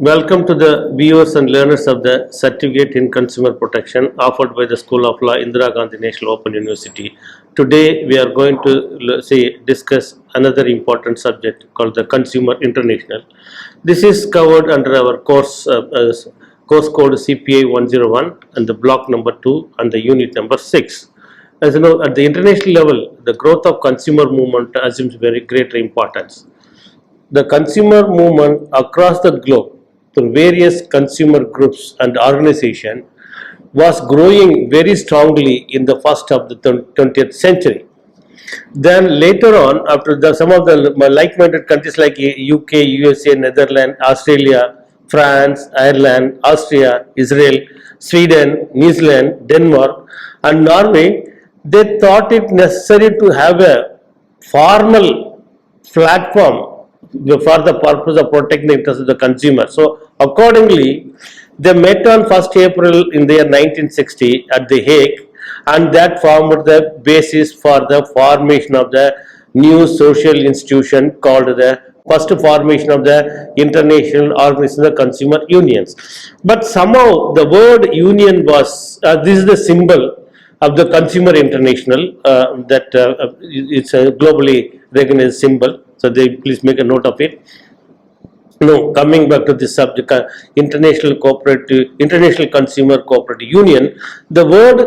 Welcome to the viewers and learners of the Certificate in Consumer Protection offered by the School of Law, Indira Gandhi National Open University. Today we are going to discuss another important subject called the Consumer International. This is covered under our course code CPA 101 and the block number 2 and the unit number 6. As you know, at the international level, the growth of consumer movement assumes very great importance. The consumer movement across the globe through various consumer groups and organizations was growing very strongly in the first of the 20th century. Then later on, after some of the like-minded countries like UK, USA, Netherlands, Australia, France, Ireland, Austria, Israel, Sweden, New Zealand, Denmark, and Norway, they thought it necessary to have a formal platform for the purpose of protecting the interests of the consumer. So accordingly, they met on 1st April in the year 1960 at The Hague, and that formed the basis for the formation of the new social institution called the first formation of the International Organization of Consumer Unions. But somehow the word union was, this is the symbol of the Consumer International, it's a globally recognized symbol. So please make a note of it. No, coming back to this subject, International Consumer Cooperative Union, the word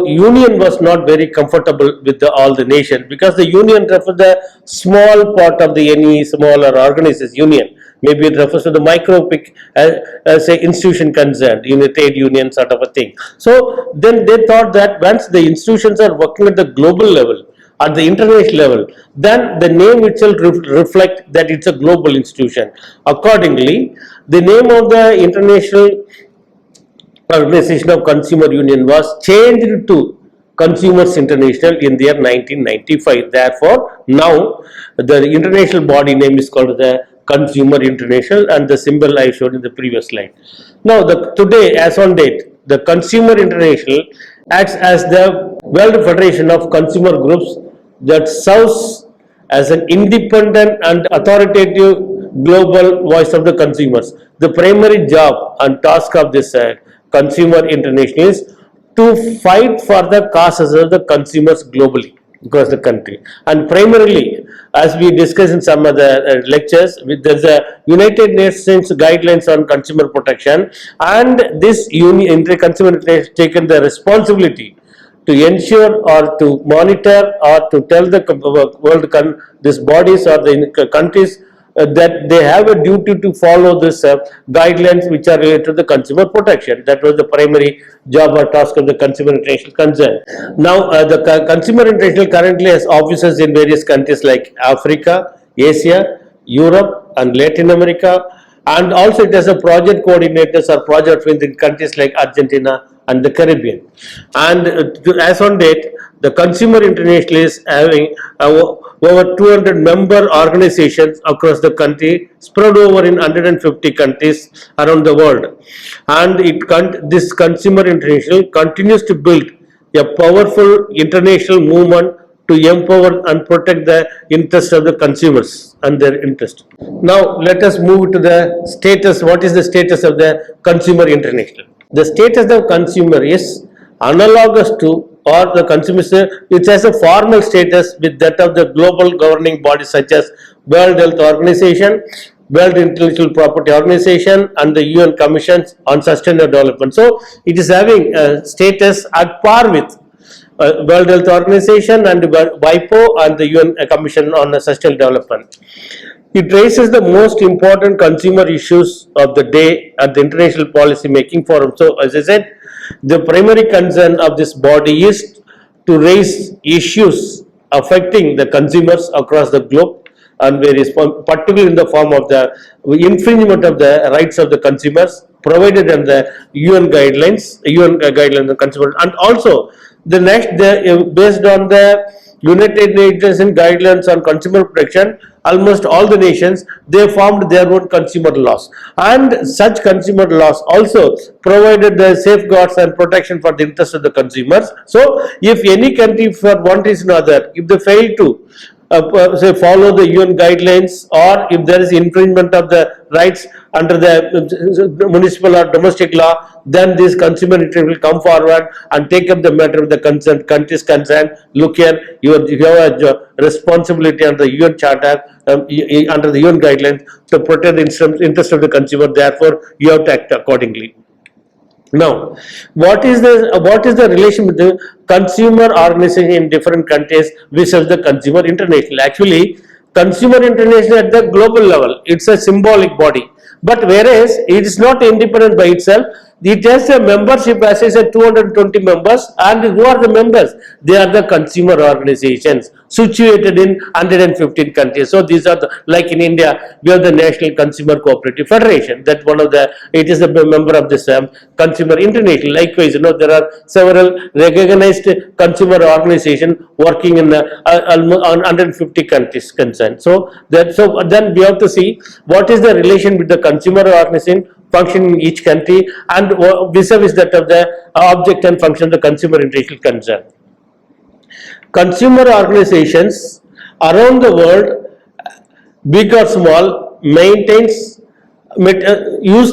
union was not very comfortable with all the nations, because the union refers to the small part of any smaller organization union. Maybe it refers to the micropic, say, institution concerned, trade union sort of a thing. So then they thought that once the institutions are working at the global level, at the international level, then the name itself reflects that it's a global institution. Accordingly, the name of the International Organization of Consumer Union was changed to Consumers International in the year 1995. Therefore, now the international body name is called the Consumer International, and the symbol I showed in the previous slide. Now, today, as on date, the Consumer International acts as the World Federation of Consumer Groups that serves as an independent and authoritative global voice of the consumers. The primary job and task of this Consumer International is to fight for the causes of the consumers globally across the country. And primarily, as we discussed in some other lectures, there's a United Nations guidelines on consumer protection, and this Consumer International has taken the responsibility to ensure or to monitor or to tell the world, these bodies or the countries that they have a duty to follow this guidelines which are related to the consumer protection. That was the primary job or task of the Consumer International concern. Now, the Consumer International currently has offices in various countries like Africa, Asia, Europe, and Latin America, and also it has a project coordinators or project within countries like Argentina and the Caribbean. And as on date, the Consumer International is having over 200 member organizations across the country, spread over in 150 countries around the world. And this Consumer International continues to build a powerful international movement to empower and protect the interests of the consumers and their interest. Now, let us move to the status. What is the status of the Consumer International? The status of consumer is analogous to, or the consumer, it has a formal status with that of the global governing bodies such as World Health Organization, World Intellectual Property Organization, and the UN Commissions on Sustainable Development. So it is having a status at par with World Health Organization and WIPO and the UN Commission on Sustainable Development. It raises the most important consumer issues of the day at the International Policy Making Forum. So, as I said, the primary concern of this body is to raise issues affecting the consumers across the globe, and various, particularly in the form of the infringement of the rights of the consumers provided in the UN guidelines on consumer, and also based on the United Nations guidelines on consumer protection, almost all the nations, they formed their own consumer laws, and such consumer laws also provided the safeguards and protection for the interest of the consumers. So if any country for one reason or other, if they fail to say follow the UN guidelines, or if there is infringement of the rights under the municipal or domestic law, then this consumer interest will come forward and take up the matter with the countries concerned. Look here, you have a responsibility under the UN charter, under the UN guidelines, to protect the interest of the consumer. Therefore, you have to act accordingly. Now, what is the relation with the consumer organization in different countries versus the consumer international? Actually, consumer international at the global level, it's a symbolic body, but whereas it is not independent by itself. It has a membership, as I said, 220 members, and who are the members? They are the consumer organizations situated in 115 countries. So these are like in India, we have the National Consumer Cooperative Federation. That it is a member of this Consumer International. Likewise, there are several recognized consumer organizations working in almost 150 countries concerned. So then we have to see what is the relation with the consumer organization function in each country, and vis-a-vis that of the object and function of the consumer international concern. Consumer organizations around the world, big or small, use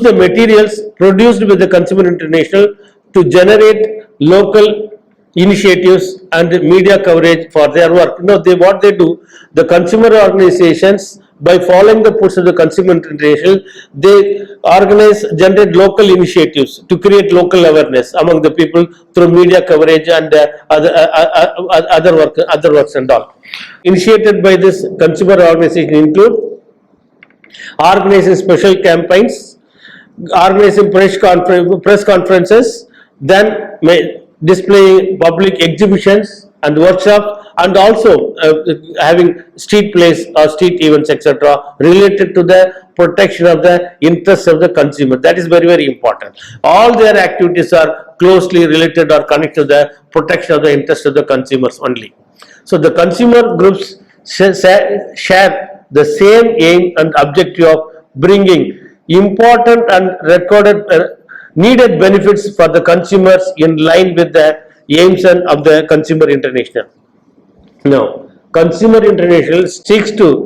the materials produced with the consumer international to generate local initiatives and media coverage for their work. What they do, the consumer organizations, by following the push of the consumer international, they generate local initiatives to create local awareness among the people through media coverage and other works and all. Initiated by this consumer organization include organizing special campaigns, organizing press conferences, then displaying public exhibitions and workshops, and also having street plays or street events, etc., related to the protection of the interests of the consumer. That is very, very important. All their activities are closely related or connected to the protection of the interests of the consumers only. So the consumer groups share the same aim and objective of bringing important and recorded needed benefits for the consumers in line with the aims of the Consumer International. Now, Consumer International seeks to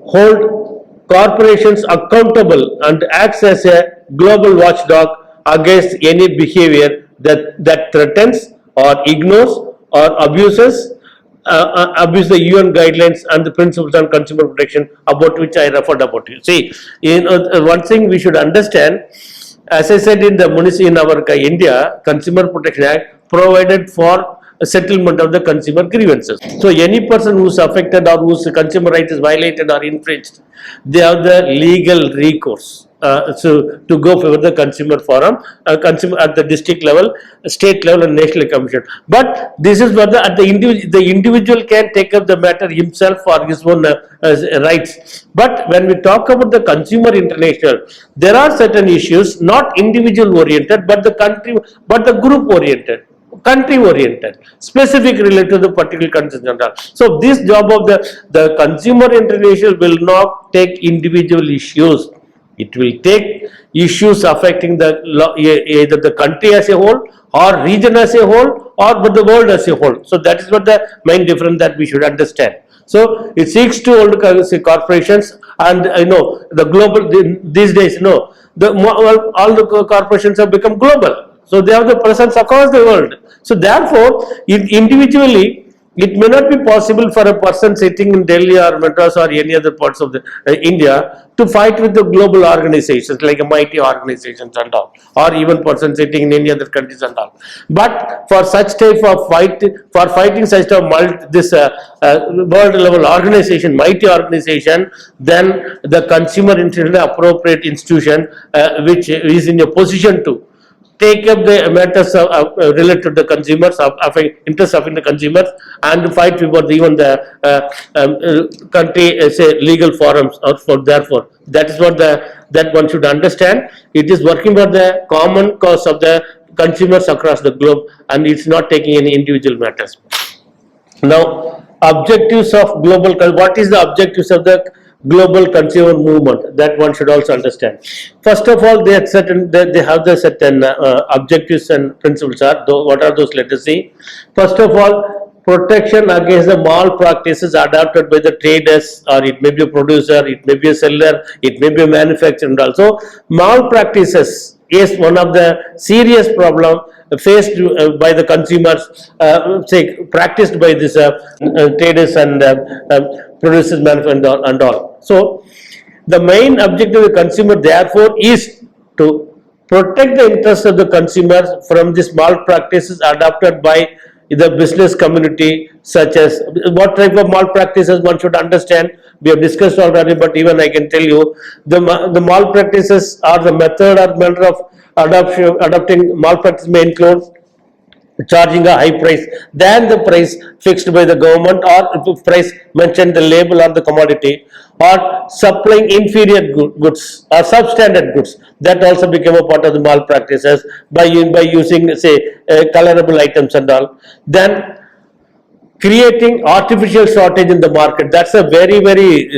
hold corporations accountable and acts as a global watchdog against any behavior that threatens or ignores or abuse the UN guidelines and the principles on consumer protection, about which I referred about you. See, one thing we should understand, as I said, in our India Consumer Protection Act provided for a settlement of the consumer grievances. So any person who is affected or whose consumer right is violated or infringed, they have the legal recourse. To go before the consumer forum, consumer at the district level, state level, and national commission. But this is what the individual can take up the matter himself for his own rights. But when we talk about the consumer international, there are certain issues not individual oriented, but the group oriented, country oriented, specific related to the particular country. So this job of the consumer international will not take individual issues. It will take issues affecting either the country as a whole, or region as a whole, or the world as a whole. So that is what the main difference that we should understand. So it seeks to hold corporations, and the global these days, all the corporations have become global. So they have the presence across the world. So therefore, individually, it may not be possible for a person sitting in Delhi or Madras or any other parts of India to fight with the global organizations like mighty organizations and all, or even person sitting in any other countries and all. But for such type of fighting such type of world level organization, mighty organization, then the consumer international appropriate institution which is in a position to take up the matters related to the consumers, interests of the consumers, and fight before even the country legal forums. Therefore, that is what that one should understand. It is working for the common cause of the consumers across the globe, and it's not taking any individual matters. Now, objectives of global. What is the objectives of the global consumer movement? That one should also understand. First of all, they have the certain objectives and principles. What are those? Let us see. First of all, protection against the malpractices adopted by the traders, or it may be a producer, it may be a seller, it may be a manufacturer. And also, malpractices is one of the serious problem faced by the consumers, say practiced by these traders and producers, manufacturers and all. So, the main objective of the consumer, therefore, is to protect the interests of the consumers from these malpractices adopted by the business community, such as what type of malpractices one should understand. We have discussed already, but even I can tell you the malpractices or the method or manner of adopting malpractice may include charging a high price than the price fixed by the government, or price mentioned the label on the commodity, or supplying inferior goods or substandard goods. That also became a part of the malpractices by using, say, colorable items and all. Then creating artificial shortage in the market. That's a very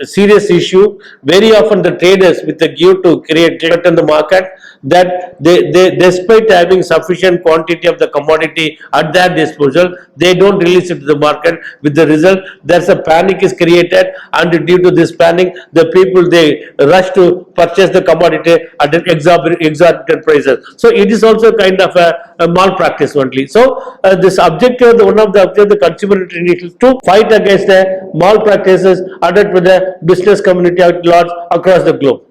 serious issue. Very often the traders with the view to create glut in the market, that they despite having sufficient quantity of the commodity at their disposal, they don't release it to the market. With the result, there's a panic is created, and due to this panic, the people, they rush to purchase the commodity at an exorbitant prices. So it is also kind of a malpractice only. So this objective, one of the objectives of the consumer is to fight against the malpractices adopted by the business community at large across the globe.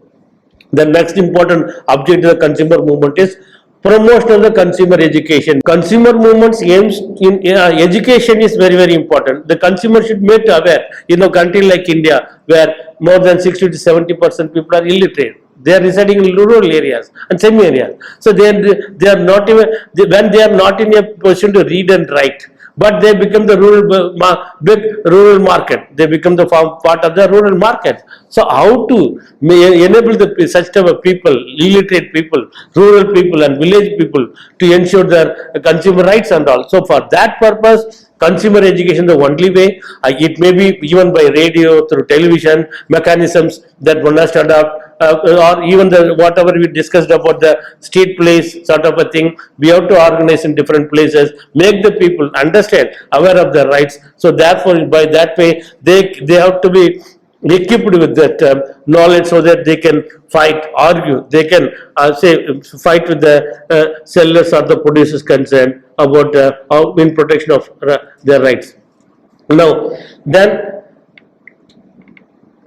The next important objective of the consumer movement is promotion of the consumer education. Consumer movements aims in education is very important. The consumer should be made aware. In a country like India, where more than 60 to 70% people are illiterate, they are residing in rural areas and semi areas. So they are not even, when they are not in a position to read and write, but they become the big rural market. They become the part of the rural market. So how to enable such type of people, illiterate people, rural people and village people, to ensure their consumer rights and all. So for that purpose, consumer education is the only way. It may be even by radio, through television, mechanisms that one has to adopt, or even whatever we discussed about the street plays sort of a thing. We have to organize in different places, make the people understand, aware of their rights. So therefore, by that way, they have to be equipped with that knowledge, so that they can fight, argue, they can fight with the sellers or the producers concerned about in protection of their rights. Now, then,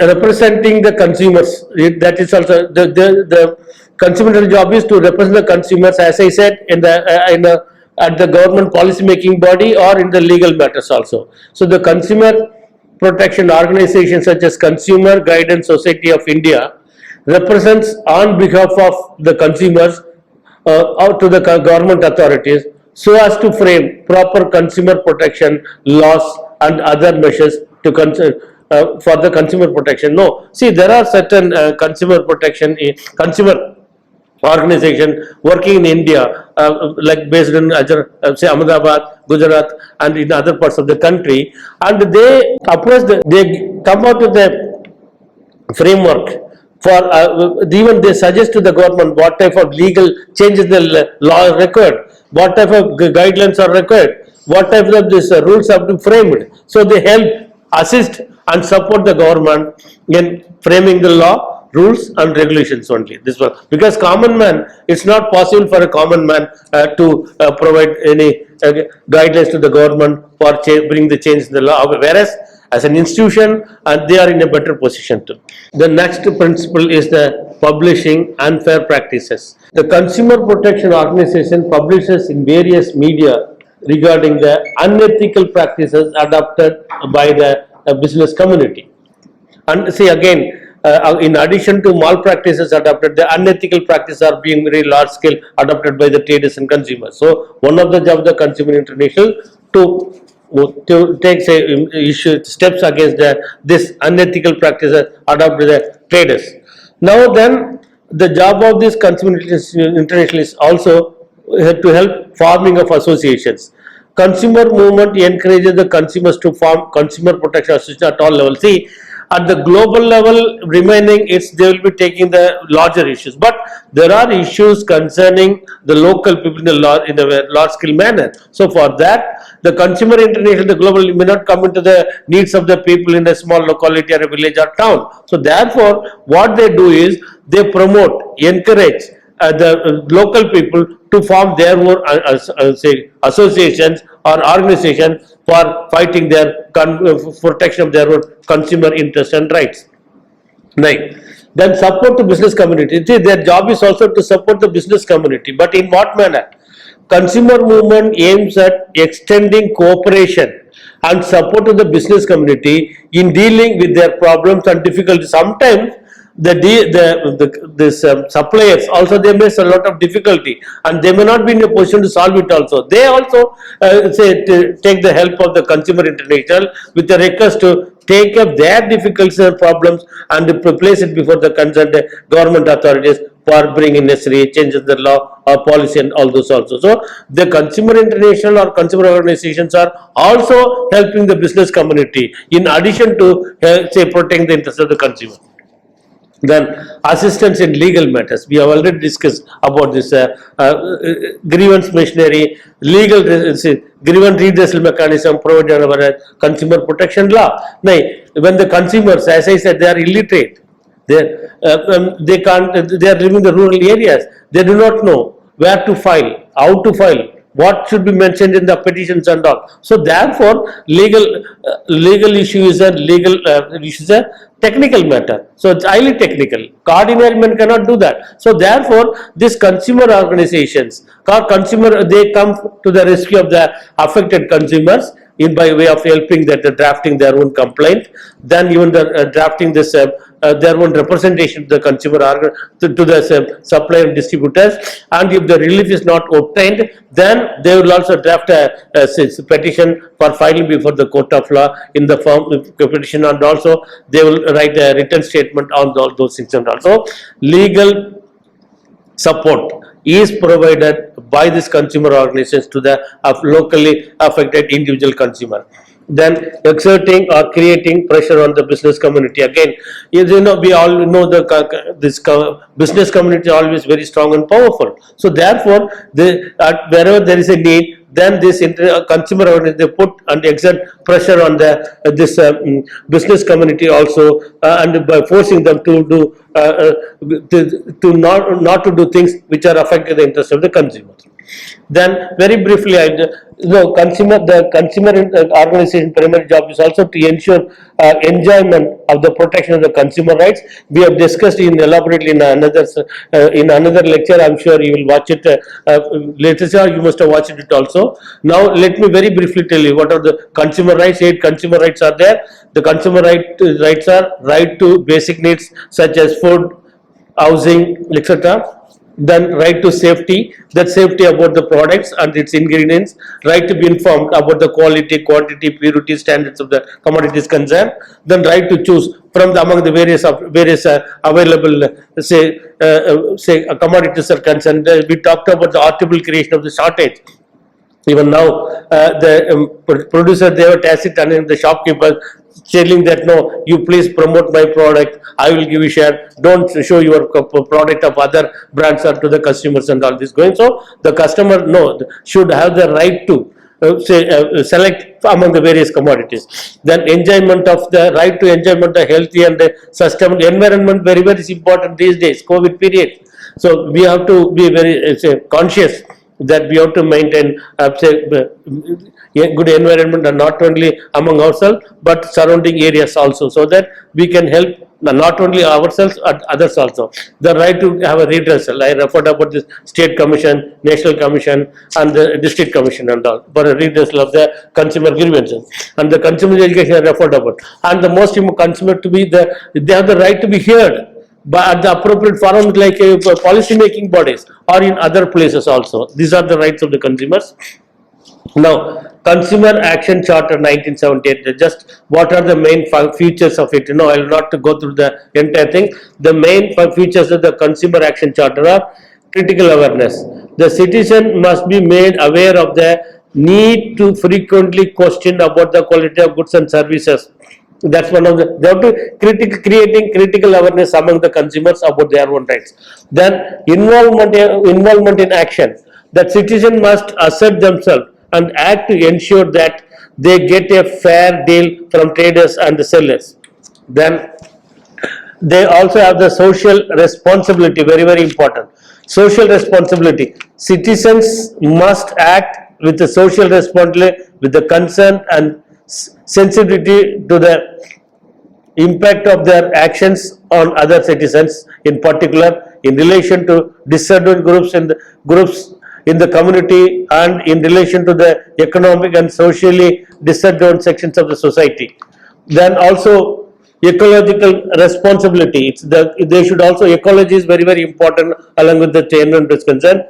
representing the consumers, that is also the consumer job is to represent the consumers, as I said, in the at the government policy making body or in the legal matters also. So the consumer protection organizations such as Consumer Guidance Society of India represents on behalf of the consumers out to the government authorities, so as to frame proper consumer protection laws and other measures to for the consumer protection. No, see, there are certain consumer protection consumer organization working in India, like based in say Ahmedabad, Gujarat, and in other parts of the country, and they they come out with a framework for even they suggest to the government what type of legal changes the law required, what type of guidelines are required, what type of these rules have to be framed. So they help, assist and support the government in framing the law, rules and regulations only. This one, because common man, it's not possible for a common man to provide any guidelines to the government for bring the change in the law, whereas as an institution, they are in a better position to. The next principle is the publishing unfair practices. The Consumer Protection Organization publishes in various media regarding the unethical practices adopted by the business community. And see again, in addition to malpractices adopted, the unethical practices are being very large scale adopted by the traders and consumers. So one of the jobs of the Consumer International to take steps against this unethical practices adopted by the traders. Now then, the job of this Consumer International is also to help forming of associations. Consumer movement encourages the consumers to form consumer protection associations at all levels. See, at the global level remaining, they will be taking the larger issues, but there are issues concerning the local people in a large scale manner. So for that, The consumer international, the global may not come into the needs of the people in a small locality or a village or town. So therefore, what they do is they promote, encourage the local people to form their own say associations or organizations for fighting their protection of their own consumer interests and rights. Right. Then support the business community. See, their job is also to support the business community. But in what manner? Consumer movement aims at extending cooperation and support to the business community in dealing with their problems and difficulties. Sometimes this suppliers also they face a lot of difficulty and they may not be in a position to solve it also. They also say to take the help of the consumer international with a request to take up their difficulties and problems and place it before the concerned government authorities for bringing necessary changes in the law or policy and all those also. So the consumer international or consumer organizations are also helping the business community in addition to say protecting the interests of the consumer. Then assistance in legal matters. We have already discussed about this grievance machinery, legal grievance redressal mechanism provided under consumer protection law. Now, when the consumers, as I said, they are illiterate, they can't. They are living in the rural areas. They do not know where to file, how to file, what should be mentioned in the petitions and all. So therefore, legal issue is a technical matter. So it's highly technical. Ordinary man cannot do that. So therefore, these consumer organizations, they come to the rescue of the affected consumers in by way of helping that drafting their own complaint, then even the drafting this their own representation to the consumer to the supplier and distributors, and if the relief is not obtained, then they will also draft a petition for filing before the court of law in the form of petition, and also they will write a written statement on all those things. And also legal support is provided by these consumer organizations to the locally affected individual consumer. Then exerting or creating pressure on the business community. Again, we all know this business community is always very strong and powerful. So therefore, wherever there is a need, then this consumer organization they put and exert pressure on this business community also, and by forcing them to do not to do things which are affecting the interest of the consumer. Then very briefly, the consumer organization primary job is also to ensure enjoyment of the protection of the consumer rights. We have discussed elaborately in another lecture. I'm sure you will watch it later. You must have watched it also. Now let me very briefly tell you what are the consumer rights. 8 consumer rights are there. The consumer rights are right to basic needs such as food, housing, etc. Then right to safety, that safety about the products and its ingredients, right to be informed about the quality, quantity, purity standards of the commodities concerned, then right to choose from among the various available say commodities are concerned. We talked about the artificial creation of the shortage. Even now, the producer they were tacit and the shopkeeper telling that no, you please promote my product, I will give you share. Don't show your product of other brands or to the consumers and all this going. So the customer should have the right to select among the various commodities. Then enjoyment of the right to enjoyment of healthy and sustainable environment very important these days, COVID period. So we have to be very conscious that we have to maintain a good environment, and not only among ourselves but surrounding areas also, so that we can help not only ourselves but others also. The right to have a redressal. I referred about this state commission, national commission, and the district commission and all for a redressal of the consumer grievances. And the consumer education I referred about. And the most important consumer to be they have the right to be heard at the appropriate forum like policy making bodies or in other places also. These are the rights of the consumers. Now, Consumer Action Charter 1978, just what are the main features of it? I will not go through the entire thing. The main features of the Consumer Action Charter are critical awareness. The citizen must be made aware of the need to frequently question about the quality of goods and services. That's one of they have to creating critical awareness among the consumers about their own rights. Then involvement in action. That citizen must assert themselves and act to ensure that they get a fair deal from traders and the sellers. Then they also have the social responsibility, very very important. Social responsibility, citizens must act with the social responsibility, with the concern and sensitivity to the impact of their actions on other citizens, in particular in relation to disadvantaged groups in the community and in relation to the economic and socially disadvantaged sections of the society. Then also ecological responsibility, they should also, ecology is very very important along with the environment is concerned.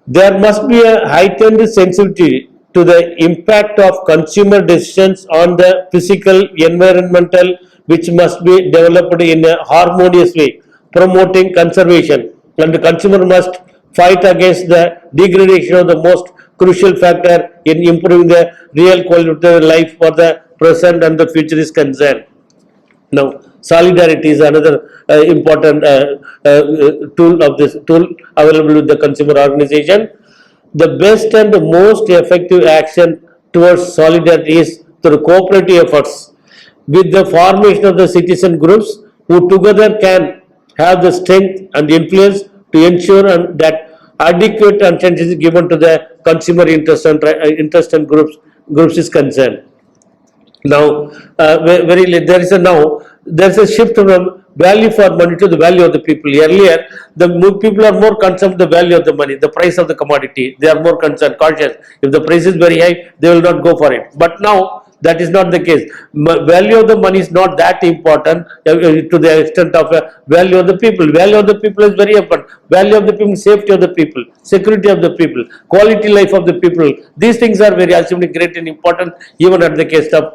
There must be a heightened sensitivity to the impact of consumer decisions on the physical environmental, which must be developed in a harmonious way, promoting conservation, and the consumer must fight against the degradation of the most crucial factor in improving the real quality of life for the present and the future is concerned. Now, solidarity is another important tool available with the consumer organization. The best and the most effective action towards solidarity is through cooperative efforts with the formation of the citizen groups who together can have the strength and influence to ensure that adequate attention is given to the consumer interest and groups is concerned. Now, there is a now there is a shift from value for money to the value of the people. Earlier, the people are more concerned with the value of the money, the price of the commodity. They are more concerned, cautious. If the price is very high, they will not go for it. But now that is not the case. Value of the money is not that important to the extent of value of the people. Value of the people is very important. Value of the people, safety of the people, security of the people, quality life of the people. These things are very ultimately great and important, even at the case of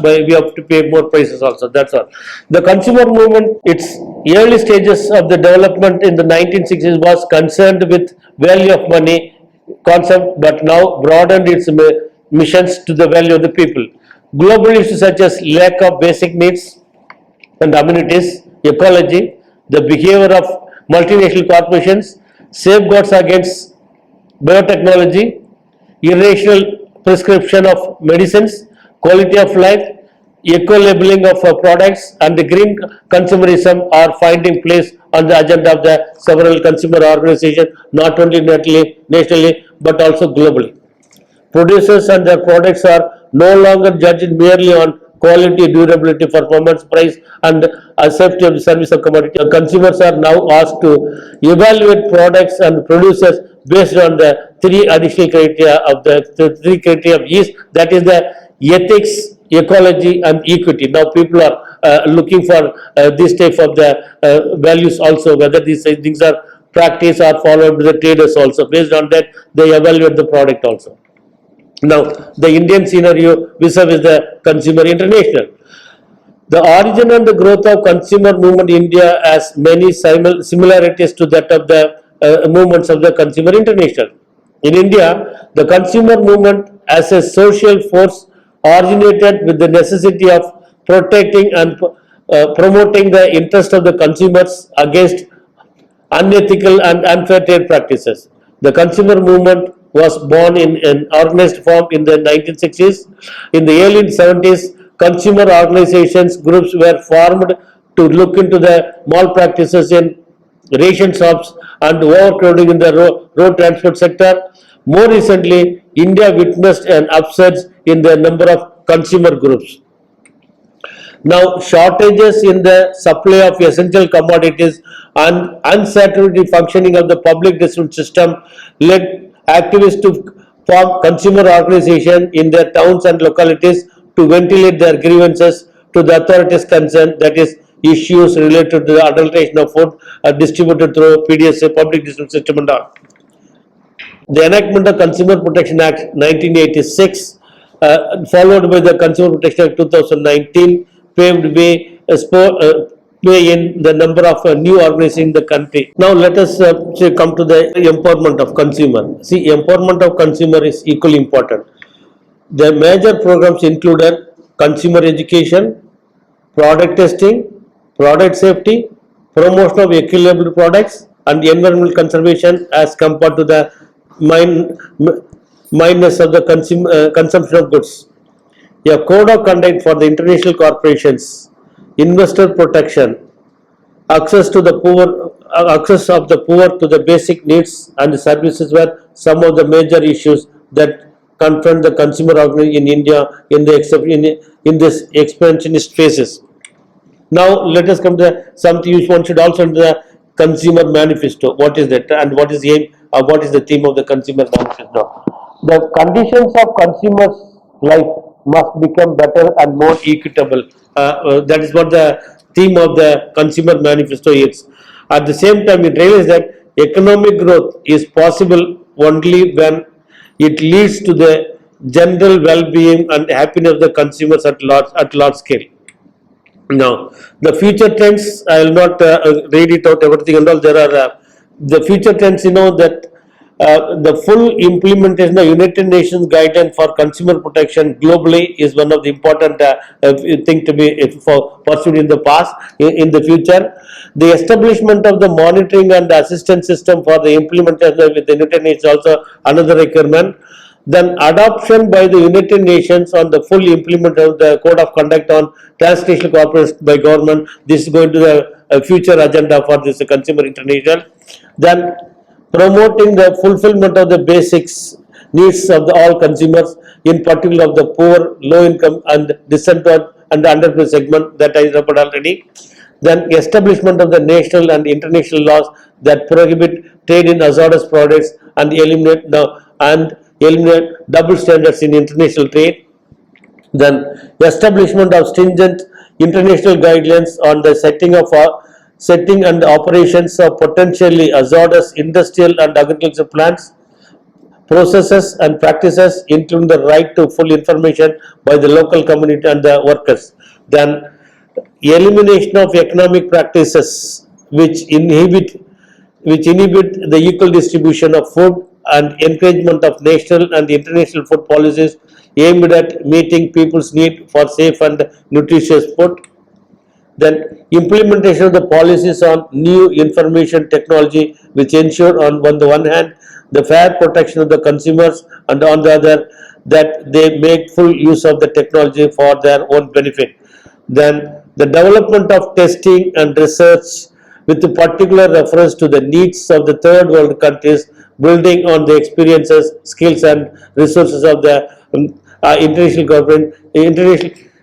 we have to pay more prices also. That's all. The consumer movement, its early stages of the development in the 1960s was concerned with value of money concept, but now broadened its missions to the value of the people. Global issues such as lack of basic needs and amenities, ecology, the behavior of multinational corporations, safeguards against biotechnology, irrational prescription of medicines, quality of life, eco-labeling of products, and the green consumerism are finding place on the agenda of the several consumer organizations, not only nationally but also globally. Producers and their products are no longer judged merely on quality, durability, performance, price, and safety of the service of commodity. Consumers are now asked to evaluate products and producers based on the three additional criteria of the three criteria of ease, that is the ethics, ecology, and equity. Now people are looking for this type of the values also, whether these things are practiced or followed by the traders also. Based on that, they evaluate the product also. Now, the Indian scenario vis-a-vis the consumer international. The origin and the growth of consumer movement in India has many similarities to that of the movements of the consumer international. In India, the consumer movement as a social force originated with the necessity of protecting and promoting the interest of the consumers against unethical and unfair trade practices. The consumer movement was born in an organized form in the 1960s. In the early 70s, consumer organizations groups were formed to look into the malpractices in ration shops and overcrowding in the road transport sector. More recently, India witnessed an upsurge in the number of consumer groups. Now, shortages in the supply of essential commodities and unsatisfactory functioning of the public distribution system led activists to form consumer organizations in their towns and localities to ventilate their grievances to the authorities concerned, that is, issues related to the adulteration of food distributed through PDS, public distribution system and all. The enactment of Consumer Protection Act 1986, followed by the Consumer Protection Act 2019, paved way in the number of new organizations in the country. Now let us come to the empowerment of consumer. See, empowerment of consumer is equally important. The major programs included consumer education, product testing, product safety, promotion of equitable products, and environmental conservation as compared to the mindedness of the consumption of goods. A code of conduct for the international corporations, investor protection, access to the poor, access of the poor to the basic needs and services were some of the major issues that confront the consumer organization in India in this expansionist phases. Now let us come to something which one should also under the consumer manifesto. What is that and what is the aim or what is the theme of the consumer manifesto? The conditions of consumers' life must become better and more equitable. That is what the theme of the consumer manifesto is. At the same time, we realize that economic growth is possible only when it leads to the general well-being and happiness of the consumers at large scale. Now, the future trends, I will not read it out everything and all. There are the future trends, that the full implementation of United Nations guidelines for consumer protection globally is one of the important thing to be pursued in the past, in the future. The establishment of the monitoring and assistance system for the implementation with the United Nations also another requirement. Then adoption by the United Nations on the full implementation of the code of conduct on transnational corporations by government. This is going to the future agenda for this consumer international. Then promoting the fulfillment of the basics needs of all consumers, in particular of the poor, low income and disadvantaged and underprivileged segment that I referred already. Then establishment of the national and international laws that prohibit trade in hazardous products and eliminate double standards in international trade. Then establishment of stringent international guidelines on the setting and operations of potentially hazardous industrial and agricultural plants, processes and practices, including the right to full information by the local community and the workers. Then elimination of economic practices which inhibit the equal distribution of food and encouragement of national and international food policies aimed at meeting people's need for safe and nutritious food. Then implementation of the policies on new information technology which ensure on the one hand the fair protection of the consumers and on the other that they make full use of the technology for their own benefit. Then the development of testing and research with particular reference to the needs of the third world countries, building on the experiences, skills and resources of the international government,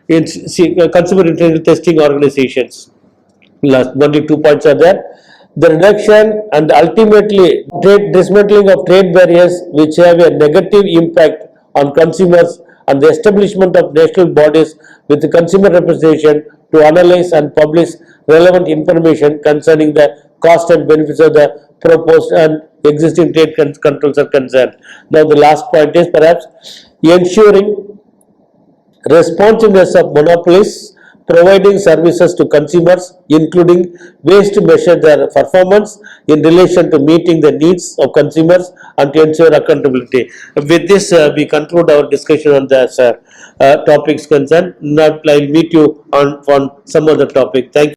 consumer international testing organizations. Last only 2 points are there. The reduction and ultimately dismantling of trade barriers which have a negative impact on consumers and the establishment of national bodies with the consumer representation to analyze and publish relevant information concerning the cost and benefits of the proposed and existing trade controls are concerned. Now the last point is perhaps ensuring responsiveness of monopolies, providing services to consumers, including ways to measure their performance in relation to meeting the needs of consumers and to ensure accountability. With this, we conclude our discussion on the topics concerned. Now, I'll meet you on some other topic. Thank you.